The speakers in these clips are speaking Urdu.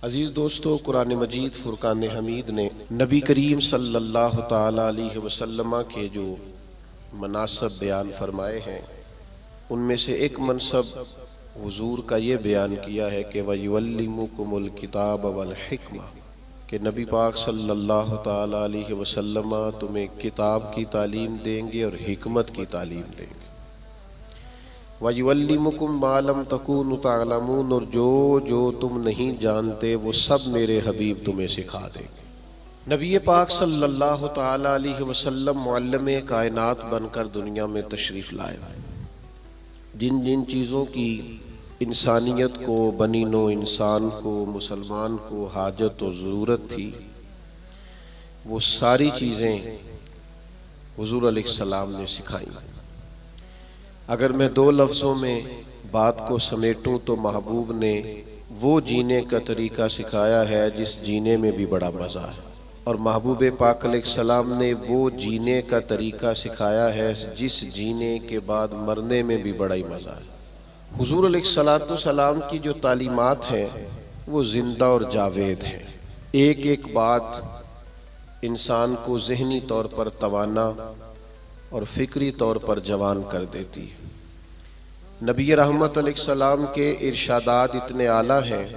عزیز دوستو، قرآن مجید فرقان حمید نے نبی کریم صلی اللہ تعالی علیہ وسلم کے جو مناصب بیان فرمائے ہیں، ان میں سے ایک منصب حضور کا یہ بیان کیا ہے کہ وَيُعَلِّمُكُمُ الْكِتَابَ وَالْحِکْمَةَ، کہ نبی پاک صلی اللہ تعالی علیہ وسلم تمہیں کتاب کی تعلیم دیں گے اور حکمت کی تعلیم دیں گے۔ وَيُعَلِّمُكُمْ مَا لَمْ تَكُونُوا تَعْلَمُونَ، اور جو تم نہیں جانتے وہ سب میرے حبیب تمہیں سکھا دیں گے۔ نبی پاک صلی اللہ تعالی علیہ وسلم معلم کائنات بن کر دنیا میں تشریف لائے۔ جن جن چیزوں کی انسانیت کو، بنی نو انسان کو، مسلمان کو حاجت و ضرورت تھی، وہ ساری چیزیں حضور علیہ السلام نے سکھائیں۔ اگر میں دو لفظوں میں بات کو سمیٹوں تو محبوب نے وہ جینے کا طریقہ سکھایا ہے جس جینے میں بھی بڑا مزہ ہے، اور محبوب پاک علیہ السلام نے وہ جینے کا طریقہ سکھایا ہے جس جینے کے بعد مرنے میں بھی بڑا ہی مزہ ہے۔ حضور علیہ السلام کی جو تعلیمات ہیں وہ زندہ اور جاوید ہیں۔ ایک ایک بات انسان کو ذہنی طور پر توانا اور فکری طور پر جوان کر دیتی ہے۔ نبی رحمت علیہ السلام کے ارشادات اتنے اعلیٰ ہیں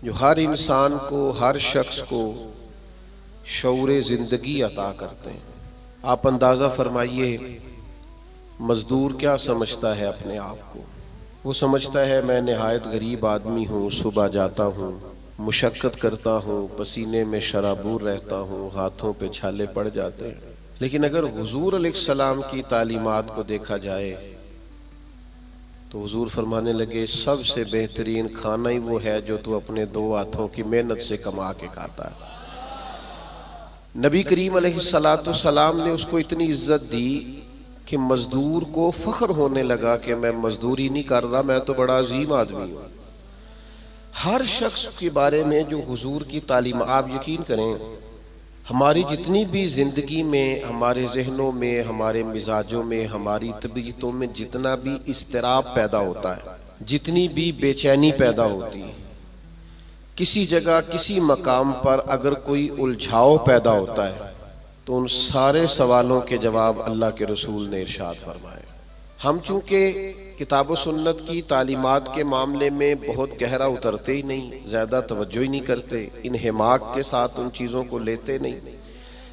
جو ہر انسان کو، ہر شخص کو شعور زندگی عطا کرتے ہیں۔ آپ اندازہ فرمائیے، مزدور کیا سمجھتا ہے اپنے آپ کو؟ وہ سمجھتا ہے میں نہایت غریب آدمی ہوں، صبح جاتا ہوں، مشقت کرتا ہوں، پسینے میں شرابور رہتا ہوں، ہاتھوں پہ چھالے پڑ جاتے ہیں۔ لیکن اگر حضور علیہ السلام کی تعلیمات کو دیکھا جائے تو حضور فرمانے لگے سب سے بہترین کھانا ہی وہ ہے جو تو اپنے دو ہاتھوں کی محنت سے کما کے کھاتا ہے۔ نبی کریم علیہ السلام نے اس کو اتنی عزت دی کہ مزدور کو فخر ہونے لگا کہ میں مزدوری نہیں کر رہا، میں تو بڑا عظیم آدمی ہوں۔ ہر شخص کے بارے میں جو حضور کی تعلیم، آپ یقین کریں ہماری جتنی بھی زندگی میں، ہمارے ذہنوں میں، ہمارے مزاجوں میں، ہماری طبیعتوں میں جتنا بھی اضطراب پیدا ہوتا ہے، جتنی بھی بے چینی پیدا ہوتی ہے، کسی جگہ کسی مقام پر اگر کوئی الجھاؤ پیدا ہوتا ہے تو ان سارے سوالوں کے جواب اللہ کے رسول نے ارشاد فرمائے۔ ہم چونکہ کتاب و سنت کی تعلیمات کے معاملے میں بہت گہرا اترتے ہی نہیں، زیادہ توجہ ہی نہیں کرتے، انہماک کے ساتھ ان چیزوں کو لیتے نہیں،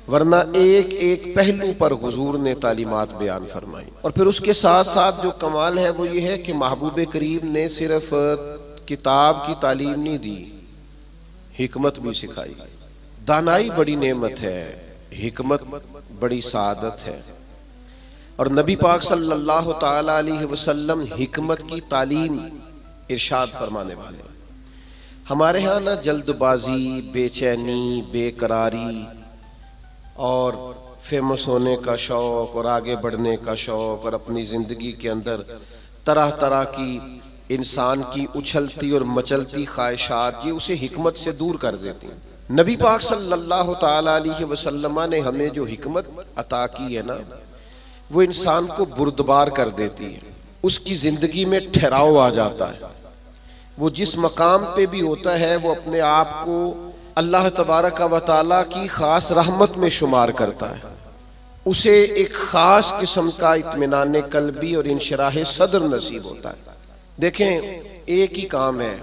ورنہ ایک ایک پہلو پر حضور نے تعلیمات بیان فرمائی۔ اور پھر اس کے ساتھ ساتھ جو کمال ہے وہ یہ ہے کہ محبوب کریم نے صرف کتاب کی تعلیم نہیں دی، حکمت بھی سکھائی۔ دانائی بڑی نعمت ہے، حکمت بڑی سعادت ہے، اور نبی پاک صلی اللہ تعالی علیہ وسلم حکمت کی تعلیم ارشاد فرمانے والے۔ ہمارے ہاں نہ جلد بازی، بے چینی، بے قراری اور فیمس ہونے کا شوق اور آگے بڑھنے کا شوق اور اپنی زندگی کے اندر طرح طرح کی انسان کی اچھلتی اور مچلتی خواہشات، یہ اسے حکمت سے دور کر دیتی ہیں۔ نبی پاک صلی اللہ تعالی علیہ وسلم نے ہمیں جو حکمت عطا کی ہے نا، وہ انسان کو بردبار کر دیتی ہے، اس کی زندگی میں ٹھہراؤ آ جاتا ہے۔ وہ جس مقام پہ بھی ہوتا ہے وہ اپنے آپ کو اللہ تبارک و تعالیٰ کی خاص رحمت میں شمار کرتا ہے، اسے ایک خاص قسم کا اطمینان قلبی اور انشراح صدر نصیب ہوتا ہے۔ دیکھیں، ایک ہی کام ہے،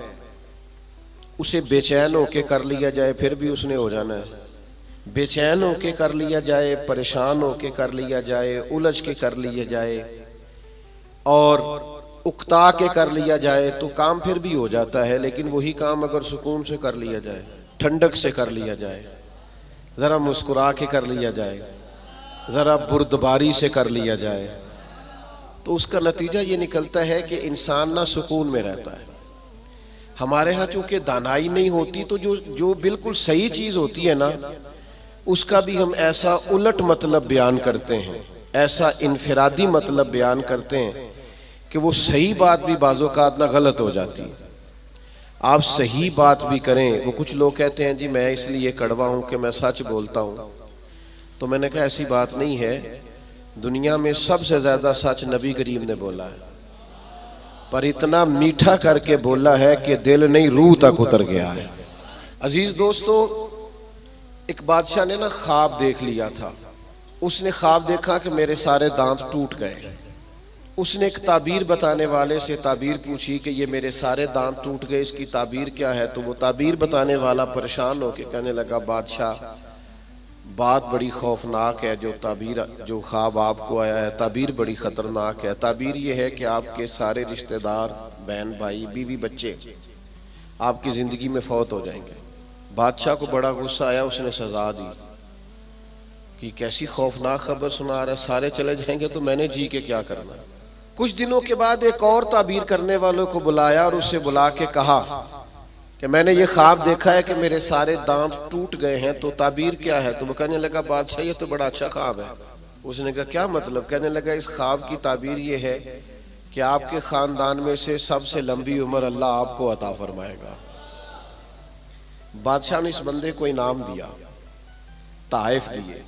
اسے بے چین ہو کے کر لیا جائے پھر بھی اس نے ہو جانا ہے، بے چین ہو کے کر لیا جائے، پریشان ہو کے کر لیا جائے، الجھ کے کر لیا جائے اور اکتا کے کر لیا جائے تو کام پھر بھی ہو جاتا ہے۔ لیکن وہی کام اگر سکون سے کر لیا جائے، ٹھنڈک سے کر لیا جائے، ذرا مسکرا کے کر لیا جائے، ذرا بردباری سے کر لیا جائے، تو اس کا نتیجہ یہ نکلتا ہے کہ انسان نہ سکون میں رہتا ہے۔ ہمارے ہاں چونکہ دانائی نہیں ہوتی تو جو بالکل صحیح چیز ہوتی ہے نا، اس کا بھی ہم ایسا الٹ مطلب بیان کرتے ہیں، ایسا انفرادی مطلب بیان کرتے ہیں کہ وہ صحیح بات بھی بعض اوقات نہ غلط ہو جاتی ہے۔ آپ صحیح بات بھی کریں، وہ کچھ لوگ کہتے ہیں جی میں اس لیے کڑوا ہوں کہ میں سچ بولتا ہوں، تو میں نے کہا ایسی بات نہیں ہے۔ دنیا میں سب سے زیادہ سچ نبی کریم نے بولا ہے، پر اتنا میٹھا کر کے بولا ہے کہ دل نہیں روح تک اتر گیا ہے۔ عزیز دوستو، ایک بادشاہ نے نا خواب دیکھ لیا تھا۔ اس نے خواب دیکھا کہ میرے سارے دانت ٹوٹ گئے۔ اس نے ایک تعبیر بتانے والے سے تعبیر پوچھی کہ یہ میرے سارے دانت ٹوٹ گئے، اس کی تعبیر کیا ہے؟ تو وہ تعبیر بتانے والا پریشان ہو کے کہنے لگا، بادشاہ بات بڑی خوفناک ہے، جو خواب آپ کو آیا ہے تعبیر بڑی خطرناک ہے۔ تعبیر یہ ہے کہ آپ کے سارے رشتہ دار، بہن بھائی، بیوی بچے آپ کی زندگی میں فوت ہو جائیں گے۔ بادشاہ کو بڑا غصہ آیا، اس نے سزا دی کہ کیسی خوفناک خبر سنا رہا ہے، سارے چلے جائیں گے تو میں نے جی کے کیا کرنا۔ کچھ دنوں کے بعد ایک اور تعبیر کرنے والوں کو بلایا اور اسے بلا کے کہا کہ میں نے یہ خواب دیکھا ہے کہ میرے سارے دانت ٹوٹ گئے ہیں، تو تعبیر کیا ہے؟ تو وہ کہنے لگا، بادشاہ یہ تو بڑا اچھا خواب ہے۔ اس نے کہا کیا مطلب؟ کہنے لگا اس خواب کی تعبیر یہ ہے کہ آپ کے خاندان میں سے سب سے لمبی عمر اللہ آپ کو عطا فرمائے گا۔ بادشاہ نے اس بندے کو انعام دیا، تحائف دیے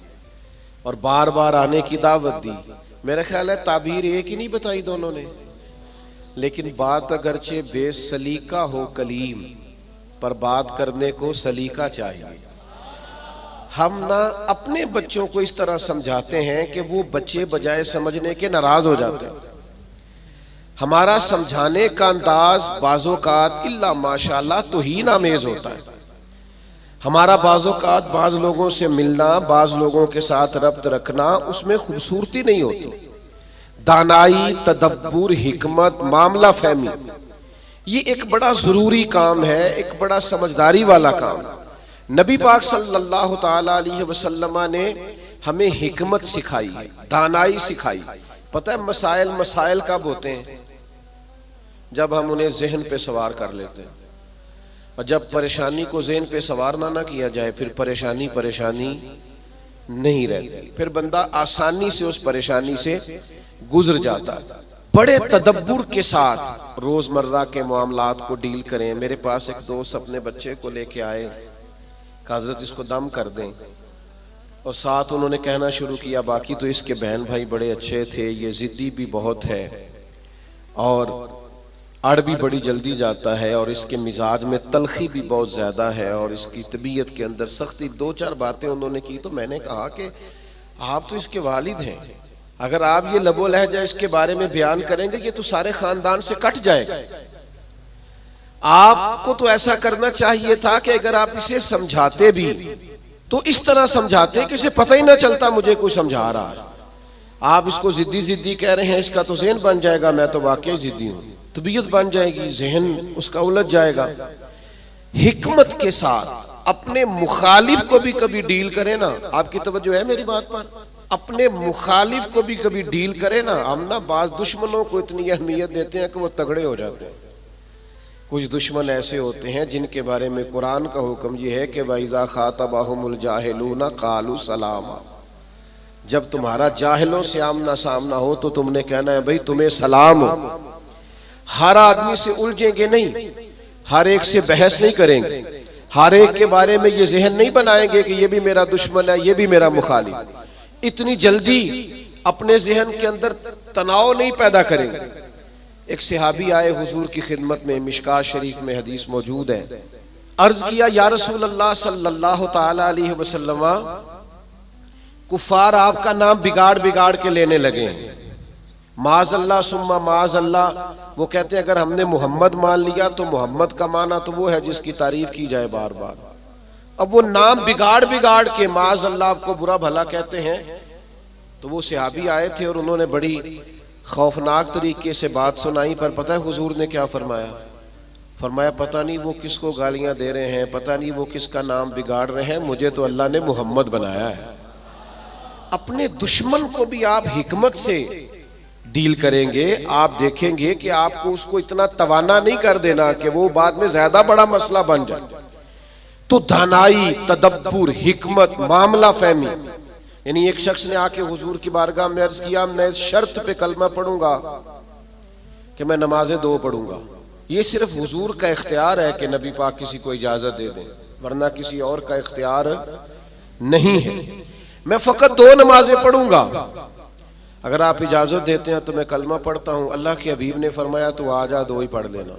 اور بار بار آنے کی دعوت دی۔ میرا خیال ہے تعبیر ایک ہی نہیں بتائی دونوں نے، لیکن بات اگرچہ بے سلیقہ ہو کلیم، پر بات کرنے کو سلیقہ چاہیے۔ ہم نہ اپنے بچوں کو اس طرح سمجھاتے ہیں کہ وہ بچے بجائے سمجھنے کے ناراض ہو جاتے ہیں۔ ہمارا سمجھانے کا انداز بعض اوقات الا ماشاءاللہ توہین آمیز ہوتا ہے۔ ہمارا بعض اوقات بعض لوگوں سے ملنا، بعض لوگوں کے ساتھ ربط رکھنا، اس میں خوبصورتی نہیں ہوتی۔ دانائی، تدبر، حکمت، معاملہ فہمی، یہ ایک بڑا ضروری کام ہے، ایک بڑا سمجھداری والا کام۔ نبی پاک صلی اللہ تعالی علیہ وسلم نے ہمیں حکمت سکھائی ہے، دانائی سکھائی۔ پتہ ہے مسائل کب ہوتے ہیں؟ جب ہم انہیں ذہن پہ سوار کر لیتے ہیں، اور جب پریشانی کو ذہن پہ سوار نہ کیا جائے پھر پریشانی نہیں رہتی، پھر بندہ آسانی سے اس پریشانی سے گزر جاتا ہے۔ بڑے تدبر کے ساتھ روزمرہ کے معاملات کو ڈیل کریں۔ میرے پاس ایک دوست اپنے بچے کو لے کے آئے کہ حضرت اس کو دم کر دیں، اور ساتھ انہوں نے کہنا شروع کیا باقی تو اس کے بہن بھائی بڑے اچھے تھے، یہ ضدی بھی بہت ہے اور اڑ بھی بڑی جلدی جاتا ہے، اور اس کے مزاج میں تلخی بھی بہت زیادہ ہے، اور اس کی طبیعت کے اندر سختی۔ دو چار باتیں انہوں نے کی تو میں نے کہا کہ آپ تو اس کے والد ہیں، اگر آپ یہ لب و لہجہ اس کے بارے میں بیان کریں گے یہ تو سارے خاندان سے کٹ جائے گا۔ آپ کو تو ایسا کرنا چاہیے تھا کہ اگر آپ اسے سمجھاتے بھی تو اس طرح سمجھاتے کہ اسے پتہ ہی نہ چلتا مجھے کوئی سمجھا رہا ہے۔ آپ اس کو ضدی کہہ رہے ہیں، اس کا تو ذہن بن جائے گا میں تو واقعی ضدی ہوں، طبیعت بن جائے گی، ذہن اس کا الجھ جائے گا۔ حکمت کے ساتھ اپنے مخالف کو بھی کبھی ڈیل کریں نا، آپ کی توجہ ہے میری بات پر؟ اپنے مخالف کو بھی کبھی ڈیل کریں نا۔ ہم نا بعض دشمنوں کو اتنی اہمیت دیتے ہیں کہ وہ تگڑے ہو جاتے ہیں۔ کچھ دشمن ایسے ہوتے ہیں جن کے بارے میں قرآن کا حکم یہ ہے کہ وَإِذَا خَاطَبَهُمُ الْجَاهِلُونَ قَالُوا سَلَامًا، جب تمہارا جاہلوں سے آمنا سامنا ہو تو تم نے کہنا ہے بھئی تمہیں سلام ہو۔ ہر آدمی سے الجھیں گے نہیں، ہر ایک سے بحث نہیں کریں گے، ہر ایک کے بارے میں یہ ذہن نہیں بنائیں گے کہ یہ بھی میرا دشمن ہے، یہ بھی میرا مخالف۔ اتنی جلدی اپنے ذہن کے اندر تناؤ نہیں پیدا کریں گے۔ ایک صحابی آئے حضور کی خدمت میں، مشکاۃ شریف میں حدیث موجود ہے۔ عرض کیا یا رسول اللہ صلی اللہ تعالی علیہ وسلم، کفار آپ کا نام بگاڑ کے لینے لگے ہیں، معاذ اللہ ثم معاذ اللہ۔ وہ کہتے ہیں اگر ہم نے محمد مان لیا تو محمد کا معنی تو وہ ہے جس کی تعریف کی جائے بار بار، اب وہ نام بگاڑ کے معاذ اللہ آپ کو برا بھلا کہتے ہیں۔ تو وہ صحابی آئے تھے اور انہوں نے بڑی خوفناک طریقے سے بات سنائی، پر پتہ ہے حضور نے کیا فرمایا؟ فرمایا پتہ نہیں وہ کس کو گالیاں دے رہے ہیں، پتہ نہیں وہ کس کا نام بگاڑ رہے ہیں، مجھے تو اللہ نے محمد بنایا ہے۔ اپنے دشمن کو بھی آپ حکمت سے ڈیل کریں گے، آپ دیکھیں گے کہ آپ کو اس کو اتنا توانا نہیں کر دینا کہ وہ بعد میں زیادہ بڑا مسئلہ بن جائے۔ تو دانائی، تدبر، حکمت، معاملہ فہمی، یعنی ایک شخص نے آ کے حضور کی بارگاہ میں عرض کیا میں اس شرط پہ کلمہ پڑھوں گا کہ میں نمازیں 2 پڑھوں گا۔ یہ صرف حضور کا اختیار ہے کہ نبی پاک کسی کو اجازت دے دیں، ورنہ کسی اور کا اختیار نہیں ہے۔ میں فقط 2 نمازیں پڑھوں گا، اگر آپ اجازت دیتے ہیں تو میں کلمہ پڑھتا ہوں. اللہ کے حبیب نے فرمایا تو آ جا 2 ہی پڑھ لینا.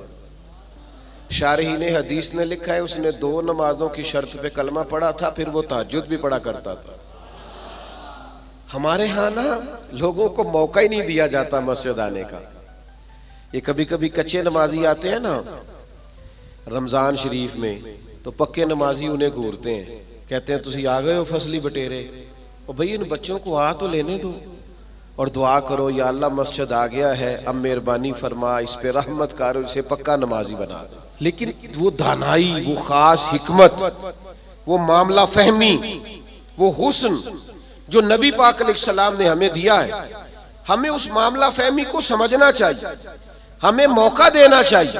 شارحین حدیث نے لکھا ہے اس نے 2 نمازوں کی شرط پہ کلمہ پڑھا تھا، پھر وہ تہجد بھی پڑھا کرتا تھا. ہمارے ہاں نا لوگوں کو موقع ہی نہیں دیا جاتا مسجد آنے کا. یہ کبھی کبھی کچے نمازی آتے ہیں نا رمضان شریف میں، تو پکے نمازی انہیں گھورتے ہیں، کہتے ہیں تسی آ گئے ہو فصلی بٹیرے. اور بھئی ان بچوں کو آ تو لینے دو اور دعا کرو یا اللہ مسجد آ گیا ہے، اب مہربانی فرما اس پہ رحمت کر، اسے پکا نمازی بنا دو. لیکن وہ دانائی، وہ خاص حکمت، وہ معاملہ فہمی، وہ حسن جو نبی پاک علیہ السلام نے ہمیں دیا ہے، ہمیں اس معاملہ فہمی کو سمجھنا چاہیے، ہمیں موقع دینا چاہیے.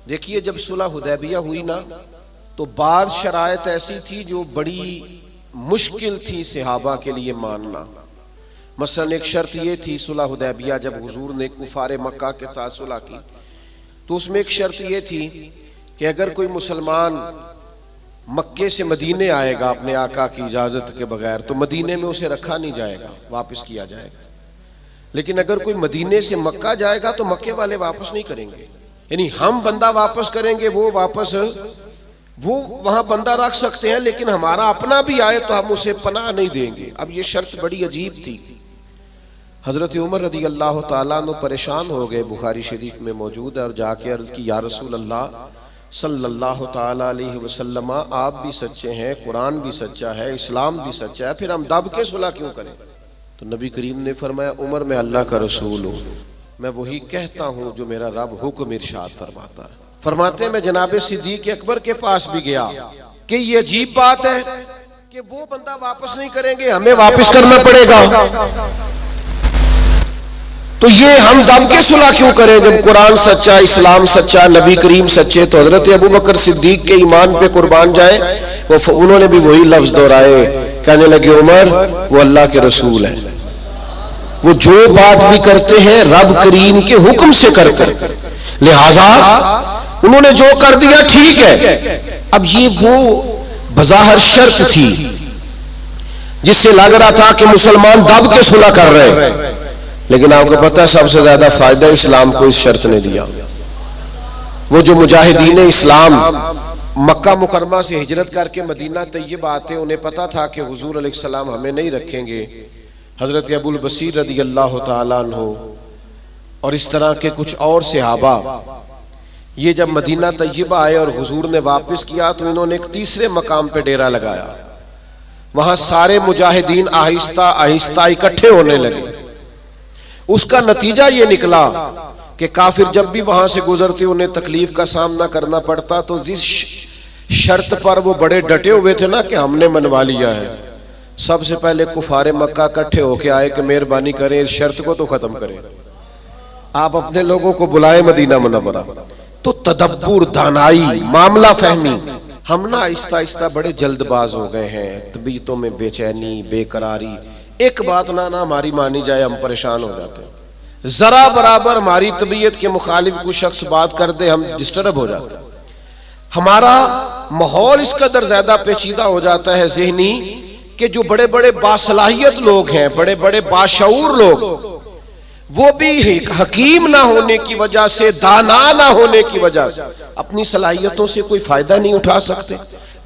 دیکھیے جب صلح حدیبیہ ہوئی نا تو بعض شرائط ایسی تھی جو بڑی مشکل تھی صحابہ کے لیے ماننا. مثلا ایک شرط یہ تھی صلح حدیبیہ جب حضور نے کفار مکہ کے ساتھ صلح کی تو اس میں ایک شرط یہ تھی کہ اگر کوئی مسلمان مکے سے مدینے آئے گا اپنے آقا کی اجازت کے بغیر تو مدینے میں اسے رکھا نہیں جائے گا، واپس کیا جائے گا. لیکن اگر کوئی مدینے سے مکہ جائے گا تو مکے والے واپس نہیں کریں گے، یعنی ہم بندہ واپس کریں گے، وہ وہاں بندہ رکھ سکتے ہیں لیکن ہمارا اپنا بھی آئے تو ہم اسے پناہ نہیں دیں گے. اب یہ شرط بڑی عجیب تھی. حضرت عمر رضی اللہ تعالیٰ عنہ پریشان ہو گئے، بخاری شریف میں موجود ہے، اور جا کے عرض کی یا رسول اللہ صلی اللہ تعالیٰ علیہ وسلم آپ بھی سچے ہیں، قرآن بھی سچا ہے، اسلام بھی سچا ہے، پھر ہم دب کے صلح کیوں کریں؟ تو نبی کریم نے فرمایا عمر میں اللہ کا رسول ہوں، میں وہی کہتا ہوں جو میرا رب حکم ارشاد فرماتا ہے. فرماتے ہیں میں جناب صدیق اکبر کے پاس بھی گیا کہ یہ عجیب بات ہے کہ وہ بندہ واپس نہیں کریں گے، ہمیں واپس کرنا پڑے گا، تو یہ ہم دم کے صلح کیوں کریں جب قرآن سچا، اسلام سچا، نبی کریم سچے؟ تو حضرت ابو بکر صدیق کے ایمان پہ قربان جائے، انہوں نے بھی وہی لفظ دہرائے، کہنے لگے عمر وہ اللہ کے رسول ہیں، وہ جو بات بھی کرتے ہیں رب کریم کے حکم سے کرتے ہیں، لہذا انہوں نے جو کر دیا ٹھیک ہے. اب یہ وہ بظاہر شرط تھی جس سے لگ رہا تھا کہ مسلمان دب کے صلح کر رہے ہیں، لیکن آپ کو پتہ ہے سب سے زیادہ فائدہ اسلام کو اس شرط نے دیا. وہ جو مجاہدین اسلام مکہ مکرمہ سے ہجرت کر کے مدینہ طیبہ آتے، انہیں پتہ تھا کہ حضور علیہ السلام ہمیں نہیں رکھیں گے. حضرت ابو البصیر رضی اللہ تعالیٰ عنہ اور اس طرح کے کچھ اور صحابہ یہ جب مدینہ طیبہ آئے اور حضور نے واپس کیا تو انہوں نے ایک تیسرے مقام پہ ڈیرا لگایا. وہاں سارے مجاہدین آہستہ آہستہ اکٹھے ہونے لگے. اس کا نتیجہ یہ نکلا کہ کافر جب بھی وہاں سے گزرتے انہیں تکلیف کا سامنا کرنا پڑتا، تو جس شرط پر وہ بڑے ڈٹے ہوئے تھے نا کہ ہم نے منوا لیا ہے، سب سے پہلے کفار مکہ اکٹھے ہو کے آئے کہ مہربانی کریں اس شرط کو تو ختم کریں، آپ اپنے لوگوں کو بلائے مدینہ منورہ. تو تدبر، دانائی، معاملہ فہمی. ہم نا آہستہ آہستہ بڑے جلد باز ہو گئے ہیں، طبیعتوں میں بے چینی، بے قراری، ایک بات نہ ہماری مانی جائے ہم پریشان ہو جاتے ہیں، ذرا برابر ہماری طبیعت کے مخالف کوئی شخص بات کر دے ہم ڈسٹرب ہو جاتے ہیں. ہمارا ماحول اس قدر زیادہ پیچیدہ ہو جاتا ہے ذہنی کہ جو بڑے بڑے باصلاحیت لوگ ہیں، بڑے بڑے باشعور لوگ، وہ بھی حکیم نہ ہونے کی وجہ سے، دانا نہ ہونے کی وجہ سے اپنی صلاحیتوں سے کوئی فائدہ نہیں اٹھا سکتے.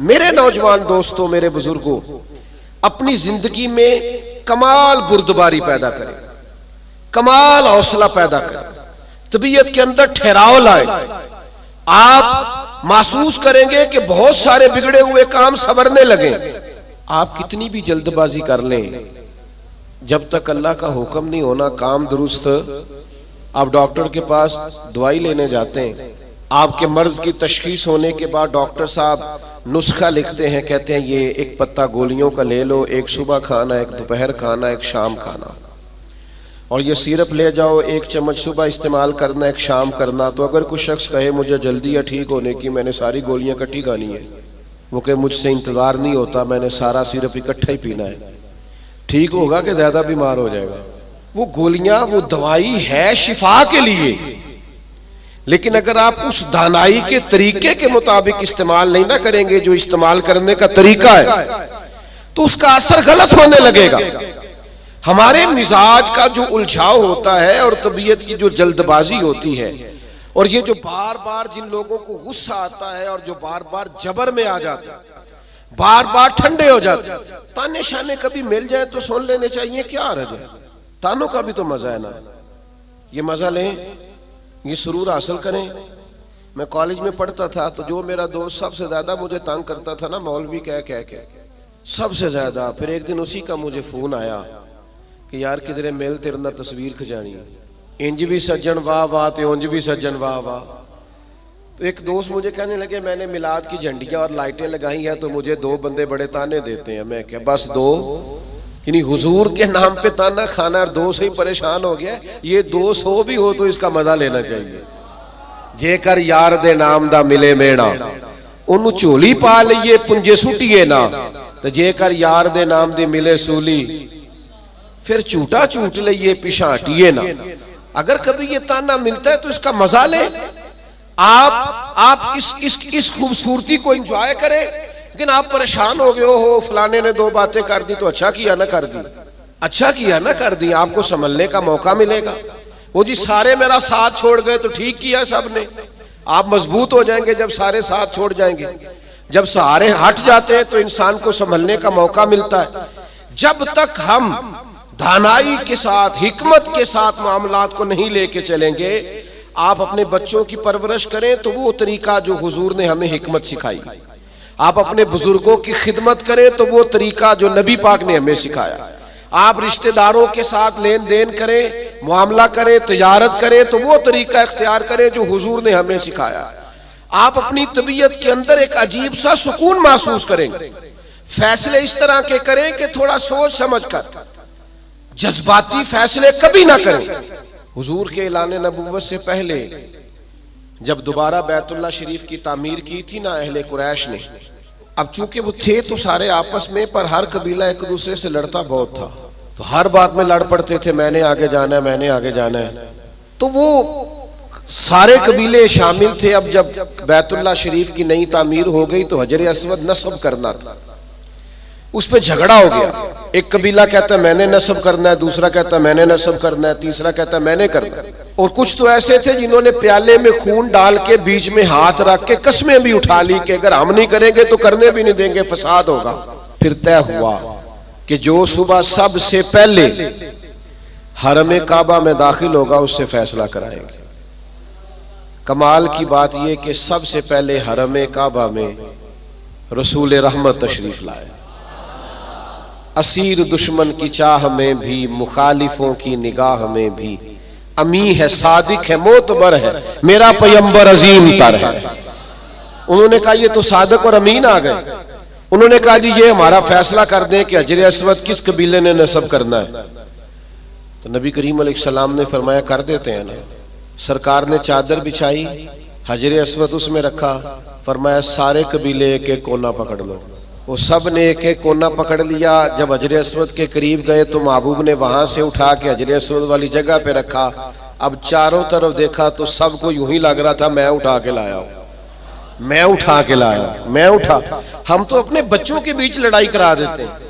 میرے نوجوان دوستوں، میرے بزرگوں، اپنی زندگی میں کمال بردباری پیدا کریں، کمال حوصلہ پیدا کریں، طبیعت کے اندر ٹھہراؤ لائیں. آپ محسوس کریں گے کہ بہت سارے بگڑے ہوئے کام سنورنے لگیں. آپ کتنی بھی جلد بازی کر لیں، جب تک اللہ کا حکم نہیں ہونا کام درست. آپ ڈاکٹر کے پاس دوائی لینے جاتے ہیں، آپ کے مرض کی تشخیص ہونے کے بعد ڈاکٹر صاحب نسخہ لکھتے ہیں، کہتے ہیں یہ ایک پتہ گولیوں کا لے لو، ایک صبح کھانا، ایک دوپہر کھانا، ایک شام کھانا، اور یہ سیرپ لے جاؤ، ایک چمچ صبح استعمال کرنا، ایک شام کرنا. تو اگر کوئی شخص کہے مجھے جلدی ہے ٹھیک ہونے کی، میں نے ساری گولیاں اکٹھی کھانی ہے، وہ کہ مجھ سے انتظار نہیں ہوتا، میں نے سارا سیرپ اکٹھا ہی پینا ہے، ٹھیک ہوگا کہ زیادہ بیمار ہو جائے گا. وہ گولیاں، وہ دوائی ہے شفا کے لیے، لیکن اگر آپ اس دانائی کے طریقے کے مطابق استعمال نہیں نہ کریں گے جو استعمال کرنے کا طریقہ ہے تو اس کا اثر غلط ہونے لگے گا. ہمارے مزاج کا جو الجھاؤ ہوتا ہے اور طبیعت کی جو جلد بازی ہوتی ہے، اور یہ جو بار بار جن لوگوں کو غصہ آتا ہے اور جو بار بار جبر میں آ جاتا ہے، بار بار ٹھنڈے ہو جاتے، تانے شانے کبھی مل جائیں تو سن لینے چاہیے، کیا حرج ہے؟ تانوں کا بھی تو مزہ ہے نا، یہ مزہ لیں، یہ سرور حاصل کریں۔ میں کالج میں پڑھتا تھا تو جو میرا دوست سب سے زیادہ مجھے تنگ کرتا تھا نا، مولوی کہہ سب سے زیادہ، پھر ایک دن اسی کا مجھے فون آیا کہ یار کدھرے مل تیرے نہ تصویر کھجانی، انج بھی سجن واہ واہ تے انج بھی سجن واہ واہ۔ تو ایک دوست مجھے کہنے لگے میں نے میلاد کی جھنڈیاں اور لائٹیں لگائی ہیں تو مجھے دو بندے بڑے تانے دیتے ہیں۔ میں کہ بس دو، یعنی حضور کے نام پہ تانا کھانا اور دو سے ہی پریشان ہو گیا، یہ دو سو بھی ہو تو اس کا مزہ لینا چاہیے۔ جے کر یار دے نام دا ملے میڑا، انہوں چولی پا لئیے پنجے سٹیے نا، تو جے کر یار دے نام دے ملے سولی، پھر چوٹا چوٹ لئیے پیشانٹیے نا۔ اگر کبھی یہ تانا ملتا ہے تو اس کا مزہ لیں، آپ اس خوبصورتی کو انجوائے کریں، لیکن آپ پریشان ہو گئے ہو فلانے نے دو باتیں کر دی تو اچھا کیا نہ کر دی، اچھا کیا نہ کر دی، آپ کو سنبھلنے کا موقع ملے گا۔ وہ جی سارے میرا ساتھ چھوڑ گئے تو ٹھیک کیا سب نے، آپ مضبوط ہو جائیں گے جب سارے ساتھ چھوڑ جائیں گے۔ جب سارے ہٹ جاتے ہیں تو انسان کو سنبھلنے کا موقع ملتا ہے۔ جب تک ہم دانائی کے ساتھ، حکمت کے ساتھ معاملات کو نہیں لے کے چلیں گے، آپ اپنے بچوں کی پرورش کریں تو وہ طریقہ جو حضور نے ہمیں حکمت سکھائی، آپ اپنے بزرگوں کی خدمت کریں تو وہ طریقہ جو نبی پاک نے ہمیں سکھایا، آپ رشتہ داروں کے ساتھ لین دین کریں، معاملہ کریں، تجارت کریں تو وہ طریقہ اختیار کریں جو حضور نے ہمیں سکھایا۔ آپ اپنی طبیعت کے اندر ایک عجیب سا سکون محسوس کریں گے، فیصلے اس طرح کے کریں کہ تھوڑا سوچ سمجھ کر، جذباتی فیصلے کبھی نہ کریں۔ حضور کے اعلان نبوت سے پہلے جب دوبارہ بیت اللہ شریف کی تعمیر کی تھی نا اہل قریش نے، اب چونکہ وہ تھے تو سارے آپس میں، پر ہر قبیلہ ایک دوسرے سے لڑتا بہت تھا، تو ہر بات میں لڑ پڑتے تھے، میں نے آگے جانا ہے، میں نے آگے جانا ہے۔ تو وہ سارے قبیلے شامل تھے۔ اب جب بیت اللہ شریف کی نئی تعمیر ہو گئی تو حجر اسود نصب کرنا تھا، اس پہ جھگڑا ہو گیا۔ ایک قبیلہ کہتا ہے میں نے نصب کرنا ہے، دوسرا کہتا ہے میں نے نصب کرنا ہے، تیسرا کہتا ہے میں نے کرنا ہے۔ اور کچھ تو ایسے تھے جنہوں نے پیالے میں خون ڈال کے بیچ میں ہاتھ رکھ کے قسمیں بھی اٹھا لی کہ اگر ہم نہیں کریں گے تو کرنے بھی نہیں دیں گے، فساد ہوگا۔ پھر طے ہوا کہ جو صبح سب سے پہلے حرم کعبہ میں داخل ہوگا اس سے فیصلہ کرائیں گے۔ کمال کی بات یہ کہ سب سے پہلے حرم کعبہ میں رسول رحمت تشریف لائے، اسیر دشمن کی چاہ میں بھی، مخالفوں کی نگاہ میں بھی، امی ہے، صادق ہے، معتبر ہے، میرا پیمبر عظیم تر ہے۔ انہوں نے کہا یہ تو صادق اور امین آ گئے۔ انہوں نے کہا جی یہ ہمارا فیصلہ کر دیں کہ حجر اسود کس قبیلے نے نصب کرنا ہے۔ تو نبی کریم علیہ السلام نے فرمایا کر دیتے ہیں نا۔ سرکار نے چادر بچھائی، حجر اسود اس میں رکھا، فرمایا سارے قبیلے ایک ایک کونا پکڑ لو۔ وہ سب نے ایک ایک کونا پکڑ لیا۔ جب حجر اسود کے قریب گئے تو محبوب نے وہاں سے اٹھا کے حجر اسود والی جگہ پہ رکھا۔ اب چاروں طرف دیکھا تو سب کو یوں ہی لگ رہا تھا میں اٹھا کے لایا ہوں، میں اٹھا کے لایا، میں اٹھا۔ ہم تو اپنے بچوں کے بیچ لڑائی کرا دیتے ہیں،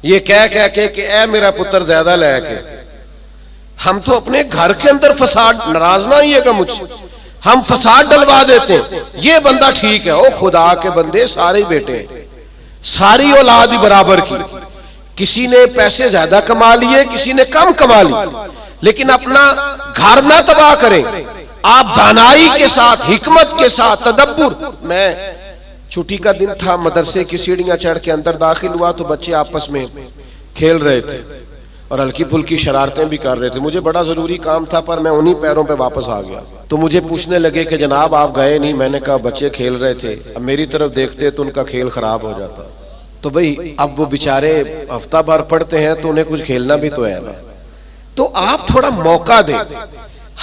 یہ کہہ کہ اے میرا پتر زیادہ لے کے۔ ہم تو اپنے گھر کے اندر فساد، ناراض نہ آئیے گا مجھ سے، ہم فساد ڈلوا دیتے ہیں۔ یہ بندہ ٹھیک ہے، او خدا کے بندے سارے بیٹے ہیں، ساری اولاد ہی برابر کی، کسی نے پیسے زیادہ کما لیے، کسی نے کم کما لی، لیکن اپنا گھر نہ تباہ کریں۔ آپ دانائی کے ساتھ، حکمت کے ساتھ، تدبر۔ میں چھٹی کا دن تھا، مدرسے کی سیڑھیاں چڑھ کے اندر داخل ہوا تو بچے آپس میں کھیل رہے تھے اور ہلکی پھلکی شرارتیں بھی کر رہے تھے۔ مجھے بڑا ضروری کام تھا پر میں انہی پیروں پہ واپس آ گیا۔ تو مجھے پوچھنے لگے کہ جناب آپ گئے نہیں؟ میں نے کہا بچے کھیل رہے تھے، اب میری طرف دیکھتے تو ان کا کھیل خراب ہو جاتا۔ تو بھئی اب وہ بیچارے ہفتہ بھر پڑھتے ہیں تو انہیں کچھ کھیلنا بھی تو ہے نا۔ تو آپ تھوڑا موقع دیں۔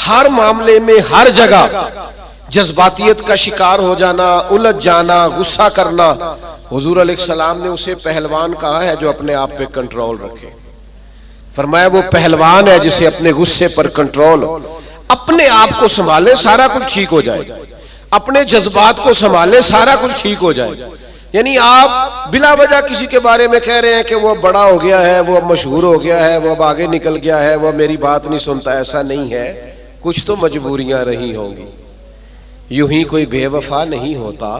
ہر معاملے میں، ہر جگہ جذباتیت کا شکار ہو جانا، الجھ جانا، غصہ کرنا، حضور علیہ السلام نے اسے پہلوان کہا ہے جو اپنے آپ پہ کنٹرول رکھے۔ فرمایا وہ پہلوان ہے جسے اپنے غصے پر کنٹرول ہو، اپنے آپ کو سنبھالے سارا کچھ ٹھیک ہو جائے گا، اپنے جذبات کو سنبھالے سارا کچھ ٹھیک ہو جائے گا۔ یعنی آپ بلا وجہ کسی کے بارے میں کہہ رہے ہیں کہ وہ بڑا ہو گیا ہے، وہ اب مشہور ہو گیا ہے، وہ اب آگے نکل گیا ہے، وہ میری بات نہیں سنتا. ایسا نہیں ہے، کچھ تو مجبوریاں رہی ہوں گی. یوں ہی کوئی بے وفا نہیں ہوتا.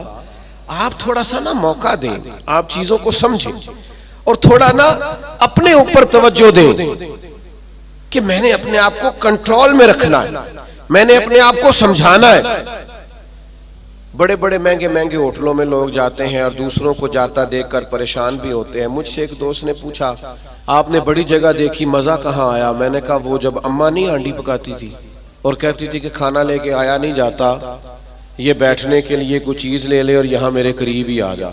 آپ تھوڑا سا نا موقع دیں، آپ چیزوں کو سمجھیں اور تھوڑا نا اپنے اوپر توجہ دیں کہ میں نے اپنے آپ کو کنٹرول میں رکھنا ہے، میں نے اپنے آپ کو سمجھانا ہے. بڑے بڑے مہنگے مہنگے ہوٹلوں میں لوگ جاتے ہیں اور دوسروں کو جاتا دیکھ کر پریشان بھی ہوتے ہیں. مجھ سے ایک دوست نے پوچھا آپ نے بڑی جگہ دیکھی، مزہ کہاں آیا؟ میں نے کہا وہ جب اماں نہیں ہانڈی پکاتی تھی اور کہتی تھی کہ کھانا لے کے آیا نہیں جاتا، یہ بیٹھنے کے لیے کوئی چیز لے لے اور یہاں میرے قریب ہی آ جا.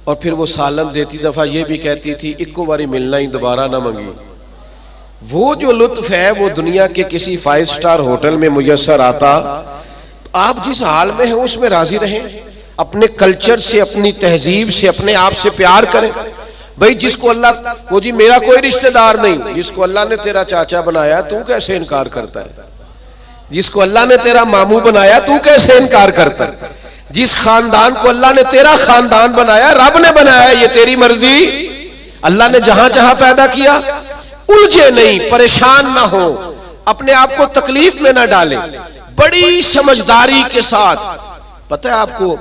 اور پھر وہ سالن دیتی دفعہ یہ بھی کہتی تھی اکو باری ملنا ہی دوبارہ نہ منگی. وہ جو لطف ہے وہ دنیا کے کسی 5 سٹار ہوٹل میں میسر آتا. آپ جس حال میں ہیں اس میں راضی رہیں، اپنے کلچر سے، اپنی تہذیب سے، اپنے آپ سے پیار کریں. بھئی جس کو اللہ، وہ جی میرا کوئی رشتہ دار نہیں، جس کو اللہ نے تیرا چاچا بنایا تو کیسے انکار کرتا ہے؟ جس کو اللہ نے تیرا ماموں بنایا تو کیسے انکار کرتا ہے؟ جس خاندان کو اللہ نے تیرا خاندان بنایا، رب نے بنایا، یہ تیری مرضی. اللہ نے جہاں جہاں پیدا کیا. الجھے نہیں، پریشان نہ ہو، اپنے آپ کو تکلیف میں نہ ڈالیں، بڑی سمجھداری کے ساتھ. پتہ ہے آپ کو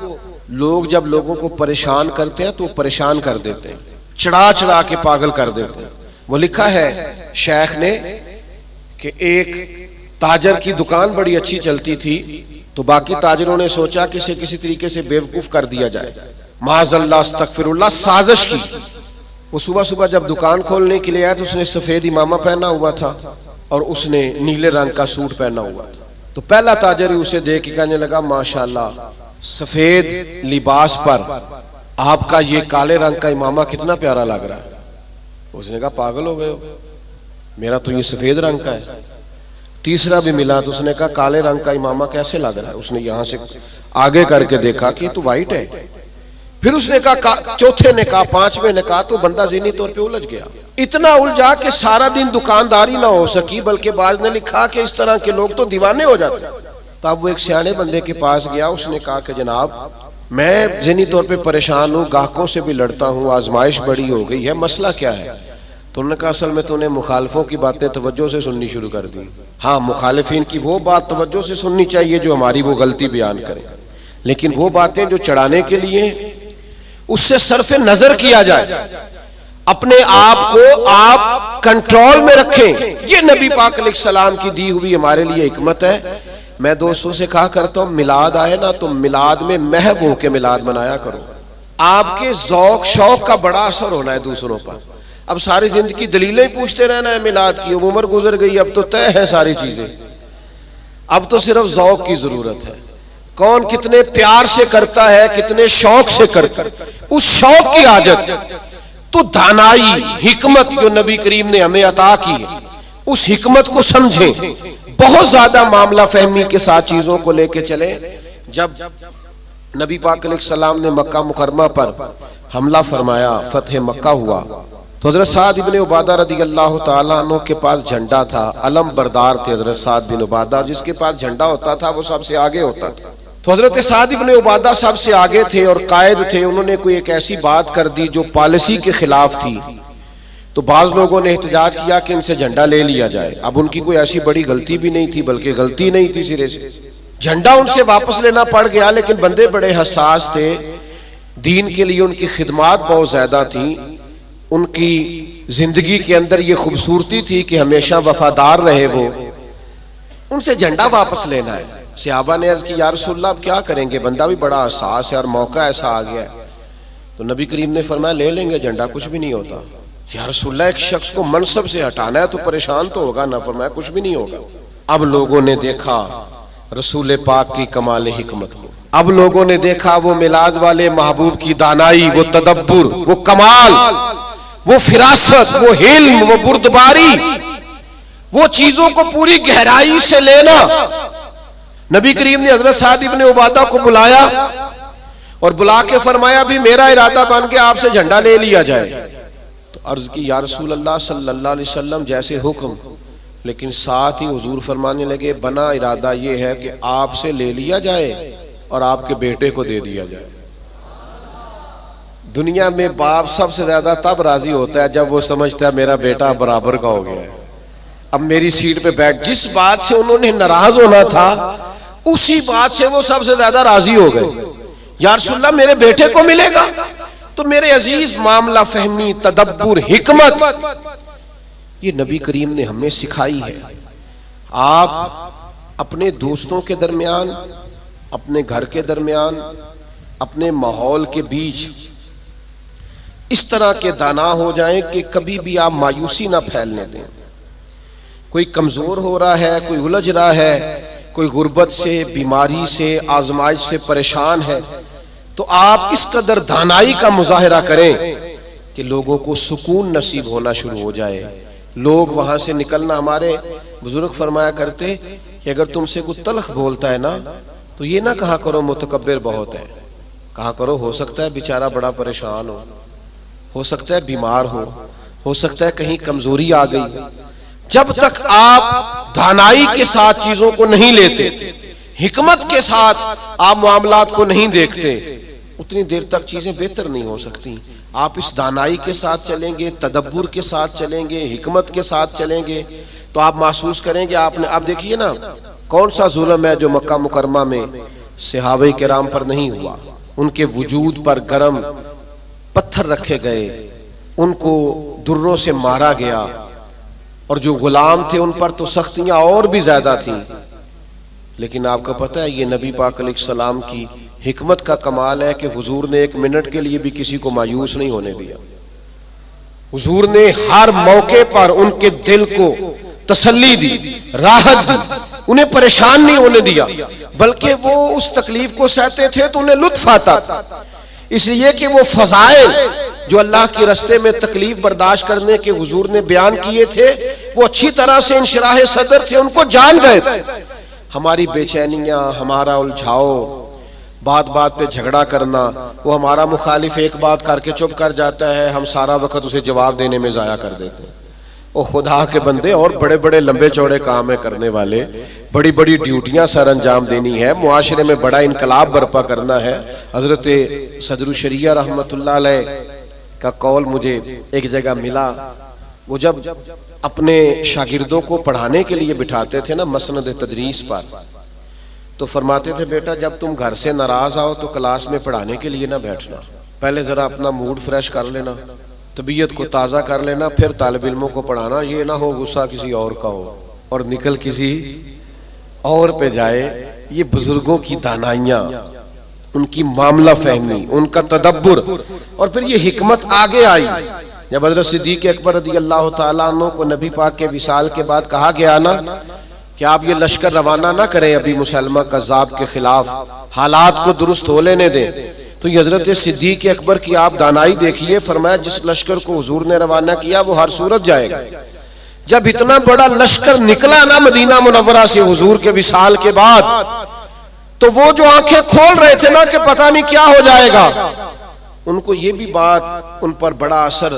لوگ جب لوگوں کو پریشان کرتے ہیں تو پریشان کر دیتے ہیں، چڑھا چڑھا کے پاگل کر دیتے ہیں. وہ لکھا ہے شیخ نے کہ ایک تاجر کی دکان بڑی اچھی چلتی تھی تو باقی تاجروں نے سوچا کہ اسے کسی طریقے سے بیوقوف کر دیا جائے، معاذ اللہ استغفر اللہ، سازش کی. وہ صبح صبح جب دکان کھولنے کے لیے آیا تو اس نے سفید امامہ پہنا ہوا تھا اور اس نے نیلے رنگ کا سوٹ پہنا ہوا تھا. تو پہلا تاجر ہی اسے دیکھ کے کہنے لگا ماشاءاللہ سفید لباس پر آپ کا یہ کالے رنگ کا امامہ کتنا پیارا لگ رہا ہے. اس نے کہا پاگل ہو گئے ہو، میرا تو یہ سفید رنگ کا ہے. تیسرا بھی ملا تو اس نے کہا کالے رنگ کا امامہ کیسے لگ رہا ہے؟ اس نے یہاں سے آگے کر کے دیکھا کہ تو وائٹ ہے. پھر اس نے کہا، چوتھے نے کہا، پانچویں نے کہا، تو بندہ ذہنی طور پہ الجھ گیا. اتنا الجھا کہ سارا دن دکانداری نہ ہو سکی، بلکہ بعض نے لکھا کہ اس طرح کے لوگ تو دیوانے ہو جاتے. تب وہ ایک سیانے بندے کے پاس گیا، اس نے کہا کہ جناب میں ذہنی طور پہ پریشان ہوں، گاہکوں سے بھی لڑتا ہوں، آزمائش بڑی ہو گئی ہے، مسئلہ کیا ہے؟ تو انہوں نے کہا اصل میں تو نے مخالفوں کی باتیں توجہ سے سننی شروع کر دی. ہاں مخالفین کی وہ بات توجہ سے سننی چاہیے جو ہماری وہ غلطی بیان کرے، لیکن وہ باتیں جو چڑھانے کے لیے اس سے صرف نظر کیا جائے. اپنے آپ کو آپ کنٹرول میں رکھیں. یہ نبی پاک علیہ السلام کی دی ہوئی ہمارے لیے حکمت ہے. میں دوستوں سے کہا کرتا ہوں میلاد آئے نا تو میلاد میں محو ہو کے میلاد منایا کرو. آپ کے ذوق شوق کا بڑا اثر ہونا ہے دوسروں پر. اب ساری زندگی دلیلیں پوچھتے رہنا ہے میلاد کی، اب عمر گزر گئی، اب تو طے ہے ساری چیزیں، اب تو صرف ذوق کی ضرورت ہے. کون کتنے پیار سے کرتا ہے، کتنے شوق سے کرتا ہے، اس شوق کی حاجت. تو دانائی حکمت جو نبی کریم نے ہمیں عطا کی ہے، اس حکمت کو سمجھیں. بہت زیادہ معاملہ فہمی کے ساتھ چیزوں کو لے کے چلیں. جب نبی پاک علیہ السلام نے مکہ مکرمہ پر حملہ فرمایا، فتح مکہ ہوا، تو حضرت سعد بن عبادہ رضی اللہ تعالیٰ عنہ کے پاس جھنڈا تھا. علم بردار تھے حضرت سعد بن عبادہ، جس کے پاس جھنڈا ہوتا تھا وہ سب سے آگے ہوتا تھا. تو حضرت سعد بن عبادہ سب سے آگے تھے اور قائد تھے. انہوں نے کوئی ایک ایسی بات کر دی جو پالیسی کے خلاف تھی. تو بعض لوگوں نے احتجاج کیا کہ ان سے جھنڈا لے لیا جائے. اب ان کی کوئی ایسی بڑی غلطی بھی نہیں تھی، بلکہ غلطی نہیں تھی سرے سے. جھنڈا ان سے واپس لینا پڑ گیا، لیکن بندے بڑے حساس تھے، دین کے لیے ان کی خدمات بہت زیادہ تھیں، ان کی زندگی کے اندر یہ خوبصورتی تھی کہ ہمیشہ وفادار رہے. وہ ان سے جھنڈا واپس لینا ہے. صحابہ نے عرض کی یا رسول اللہ اب کیا کریں گے، بندہ بھی بڑا حساس ہے اور موقع ایسا آ گیا ہے. تو نبی کریم نے فرمایا لے لیں گے جھنڈا، کچھ بھی نہیں ہوتا. یا رسول اللہ ایک شخص کو منصب سے ہٹانا ہے تو پریشان تو ہوگا نا. فرمایا کچھ بھی نہیں ہوگا. اب لوگوں نے دیکھا رسول پاک کی کمال حکمت کو، اب لوگوں نے دیکھا وہ میلاد والے محبوب کی دانائی، وہ تدبر، وہ کمال، وہ فراست، وہ علم، وہ بردباری، وہ چیزوں کو پوری گہرائی سے لینا. نبی کریم نے حضرت سعد بن عبادہ کو بلایا اور بلا کے فرمایا بھی میرا ارادہ بن کے آپ سے جھنڈا لے لیا جائے. تو عرض کی یا رسول اللہ صلی اللہ علیہ وسلم جیسے حکم، لیکن ساتھ ہی حضور فرمانے لگے بنا ارادہ یہ ہے کہ آپ سے لے لیا جائے اور آپ کے بیٹے کو دے دیا جائے. دنیا میں باپ سب سے زیادہ تب راضی ہوتا ہے جب وہ سمجھتا ہے میرا بیٹا برابر کا ہو گیا ہے، اب میری سیٹ پہ بیٹھ، جس بات سے انہوں نے ناراض ہونا تھا اسی بات سے وہ سب سے زیادہ راضی ہو گئے. یا رسول اللہ میرے بیٹے کو ملے گا. تو میرے عزیز معاملہ فہمی، تدبر، حکمت یہ نبی کریم نے ہمیں سکھائی ہے. آپ اپنے دوستوں کے درمیان، اپنے گھر کے درمیان، اپنے ماحول کے بیچ اس طرح کے دانا ہو جائیں کہ کبھی بھی آپ مایوسی نہ پھیلنے دیں. کوئی کمزور ہو رہا ہے، کوئی الجھ رہا ہے، کوئی غربت سے، بیماری سے، آزمائش سے پریشان ہے، تو آپ اس قدر دانائی کا مظاہرہ کریں کہ لوگوں کو سکون نصیب ہونا شروع ہو جائے. لوگ وہاں سے نکلنا، ہمارے بزرگ فرمایا کرتے کہ اگر تم سے کوئی تلخ بولتا ہے نا تو یہ نہ کہا کرو متکبر بہت ہے، کہا کرو ہو سکتا ہے بیچارہ بڑا پریشان ہو سکتا ہے بیمار ہو سکتا ہے کہیں کمزوری آ گئی. جب تک آپ دانائی کے ساتھ چیزوں کو نہیں لیتے، حکمت کے ساتھ آپ معاملات کو نہیں دیکھتے، اتنی دیر تک چیزیں بہتر نہیں ہو سکتی. آپ اس دانائی کے ساتھ چلیں گے، تدبر کے ساتھ چلیں گے، حکمت کے ساتھ چلیں گے تو آپ محسوس کریں گے. آپ دیکھیے نا کون سا ظلم ہے جو مکہ مکرمہ میں صحابہ کرام پر نہیں ہوا. ان کے وجود پر گرم پتھر رکھے گئے، ان کو دروں سے مارا گیا، اور جو غلام تھے ان پر تو سختیاں اور بھی زیادہ تھیں. لیکن آپ کو پتہ ہے یہ نبی پاک علیہ السلام کی حکمت کا کمال ہے کہ حضور نے ایک منٹ کے لیے بھی کسی کو مایوس نہیں ہونے دیا. حضور نے ہر موقع پر ان کے دل کو تسلی دی، راحت دی، انہیں پریشان نہیں ہونے دیا، بلکہ وہ اس تکلیف کو سہتے تھے تو انہیں لطف آتا تھا، اس لیے کہ وہ فضائل جو اللہ کے راستے میں تکلیف برداشت کرنے کے حضور نے بیان کیے تھے وہ اچھی طرح سے انشراح صدر تھے، ان کو جان گئے تھے. ہماری بے چینیاں، ہمارا الجھاؤ، بات بات پہ جھگڑا کرنا، وہ ہمارا مخالف ایک بات کر کے چپ کر جاتا ہے، ہم سارا وقت اسے جواب دینے میں ضائع کر دیتے ہیں. وہ خدا کے بندے، اور بڑے بڑے لمبے چوڑے کام ہے کرنے والے، بڑی بڑی ڈیوٹیاں سر انجام دینی ہے، معاشرے میں بڑا انقلاب برپا کرنا ہے. حضرت صدر الشریعہ رحمت اللہ علیہ کا قول مجھے ایک جگہ ملا. وہ جب اپنے شاگردوں کو پڑھانے کے لیے بٹھاتے تھے نا مسند تدریس پر، تو فرماتے تھے بیٹا جب تم گھر سے ناراض آؤ تو کلاس میں پڑھانے کے لیے نہ بیٹھنا، پہلے ذرا اپنا موڈ فریش کر لینا، طبیعت کو تازہ کر لینا، پھر طالب علموں کو پڑھانا. یہ نہ ہو غصہ کسی اور کا ہو اور نکل کسی اور پہ جائے. یہ بزرگوں کی دانائیاں، ان کی معاملہ فہمی، ان کا تدبر، اور پھر یہ حکمت آگے آئی. جب حضرت صدیق اکبر رضی اللہ تعالیٰ عنہ کو نبی پاک کے وصال کے بعد کہا گیا نا کہ آپ یہ لشکر روانہ نہ کریں ابھی مسلمہ کذاب کے خلاف، حالات کو درست ہو لینے دیں، تو یہ حضرت صدیق اکبر کی آپ دانائی دیکھیے. فرمایا جس لشکر کو حضور نے روانہ کیا وہ ہر صورت جائے گا. جب اتنا بڑا لشکر نکلا نا مدینہ منورہ سے حضور کے وصال کے بعد، تو وہ جو آنکھیں کھول رہے تھے نا کہ پتہ نہیں کیا ہو جائے گا، ان کو یہ بھی بات ان پر بڑا اثر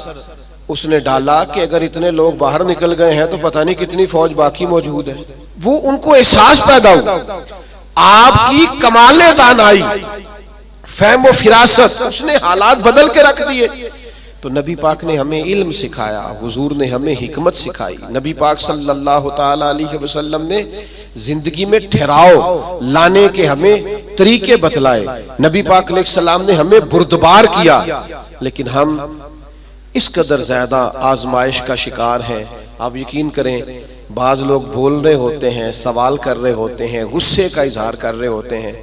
اس نے ڈالا کہ اگر اتنے لوگ باہر نکل گئے ہیں تو پتہ نہیں کتنی فوج باقی موجود ہے. وہ ان کو احساس پیدا ہوا آپ کی کمال دانائی، فہم و فراست، اس نے حالات بدل کے رکھ دیے. تو نبی پاک نے ہمیں علم سکھایا، حضور نے ہمیں حکمت سکھائی. نبی پاک صلی اللہ تعالی علیہ وسلم نے زندگی میں ٹھہراؤ لانے کے ہمیں طریقے بتلائے. نبی پاک علیہ السلام نے ہمیں بردبار کیا، لیکن ہم اس قدر زیادہ آزمائش کا شکار ہیں. آپ یقین کریں بعض لوگ بول رہے ہوتے ہیں، سوال کر رہے ہوتے ہیں، غصے کا اظہار کر رہے ہوتے ہیں،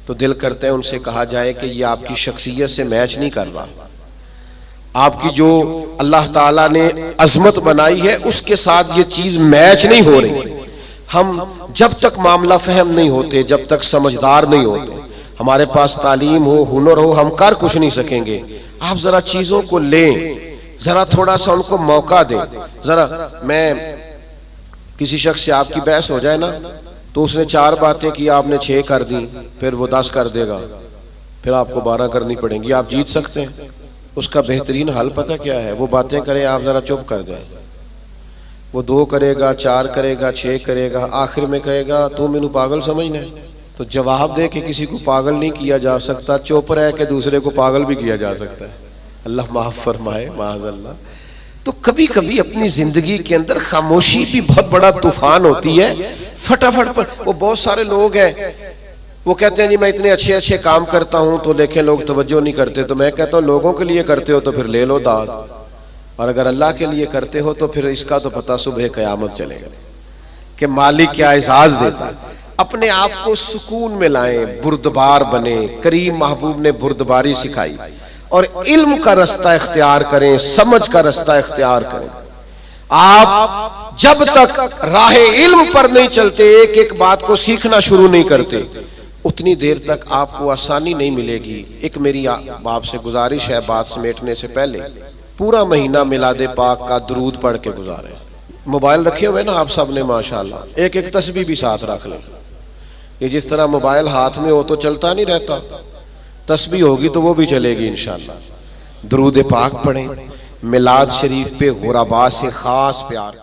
تو دل کرتے ہیں ان سے کہا جائے کہ یہ آپ کی شخصیت سے میچ نہیں کر رہا، آپ کی جو اللہ تعالیٰ نے عظمت بنائی ہے اس کے ساتھ یہ چیز میچ نہیں ہو رہی. ہم جب تک معاملہ فہم نہیں ہوتے، جب تک سمجھدار نہیں ہوتے، ہمارے پاس تعلیم ہو، ہنر ہو، ہم کر کچھ نہیں سکیں گے. آپ ذرا چیزوں کو لیں، ذرا تھوڑا سا ان کو موقع دیں. ذرا میں کسی شخص سے آپ کی بحث ہو جائے نا تو اس نے 4 باتیں کی، آپ نے 6 کر دی، پھر وہ 10 کر دے گا، پھر آپ کو 12 کرنی پڑیں گی. آپ جیت سکتے ہیں. اس کا بہترین حل پتہ کیا ہے؟ وہ باتیں کرے، آپ ذرا چپ کر جائیں. وہ 2 کرے گا، 4 کرے گا، 6 کرے گا، آخر میں کہے گا تو مینوں پاگل سمجھنا ہے. تو جواب دے کہ کسی کو پاگل نہیں کیا جا سکتا، چپ رہ کے دوسرے کو پاگل بھی کیا جا سکتا ہے. اللہ معاف فرمائے معاذ اللہ. تو کبھی کبھی اپنی زندگی کے اندر خاموشی بھی بہت بڑا طوفان ہوتی ہے. فٹافٹ پر وہ بہت سارے لوگ ہیں وہ کہتے ہیں جی میں اتنے اچھے اچھے کام کرتا ہوں تو دیکھیں لوگ توجہ نہیں کرتے. تو میں کہتا ہوں لوگوں کے لیے کرتے ہو تو پھر لے لو داد, اور اگر اللہ کے لیے کرتے ہو تو پھر اس کا تو پتہ صبح قیامت چلے گا کہ مالک کیا اعزاز دیتا ہے. اپنے آپ کو سکون میں لائیں, بردبار بنے. کریم محبوب نے بردباری سکھائی, اور علم کا رستہ اختیار کریں, سمجھ کا رستہ اختیار کریں. آپ جب تک راہ علم پر نہیں چلتے, ایک ایک بات کو سیکھنا شروع نہیں کرتے, اتنی دیر تک آپ کو آسانی نہیں ملے گی. ایک میری آپ سے گزارش ہے بات سمیٹنے سے پہلے, پورا مہینہ میلاد پاک کا درود پڑھ کے گزاریں. موبائل رکھے ہوئے نا آپ سب نے ماشاءاللہ, ایک ایک تسبیح بھی ساتھ رکھ لیں. یہ جس طرح موبائل ہاتھ میں ہو تو چلتا نہیں رہتا, تسبیح ہوگی تو وہ بھی چلے گی انشاءاللہ. درود پاک پڑھیں, میلاد شریف پہ غربا سے خاص پیار